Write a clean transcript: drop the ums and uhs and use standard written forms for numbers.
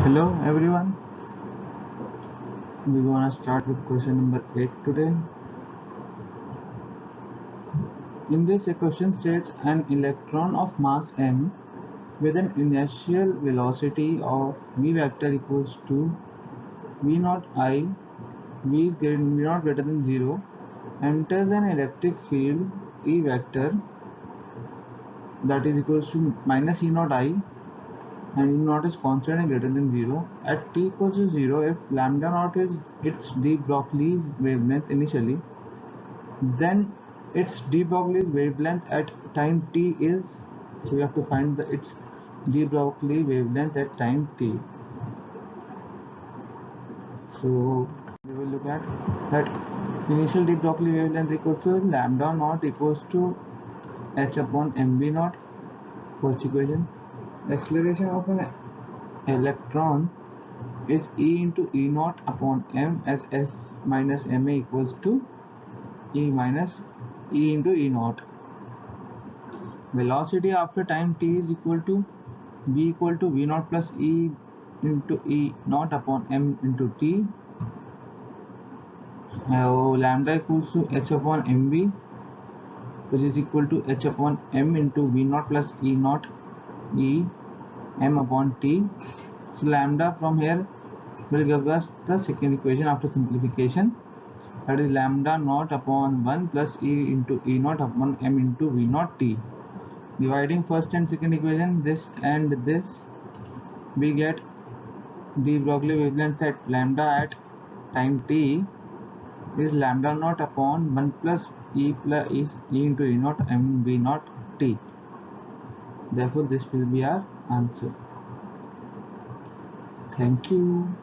Hello everyone, we're gonna start with question number 8 today. In this, a question states an electron of mass m with an initial velocity of v vector equals to v naught I, v is greater, v naught greater than 0, enters an electric field E vector that is equals to minus E naught I, and E naught is constant and greater than 0 at t equals to 0 if lambda naught is its de Broglie's wavelength initially, then its de Broglie's wavelength at time t is, so we have to find its de Broglie wavelength at time t. So we will look at that initial de Broglie wavelength equals to lambda naught equals to h upon mv naught. First equation. The acceleration of an electron is E into E naught upon m, as F minus ma equals to E minus E into E naught. Velocity after time t is equal to v naught plus E into E naught upon m into t. Lambda equals to h upon mv, which is equal to h upon m into v naught plus E naught E m upon t. So lambda from here will give us the second equation after simplification, that is lambda naught upon 1 plus E into E naught upon m into v naught t. Dividing first and second equation, this and this, we get de Broglie wavelength at lambda at time t is lambda naught upon 1 plus E into E naught m v naught t. Therefore this will be our answer. Thank you.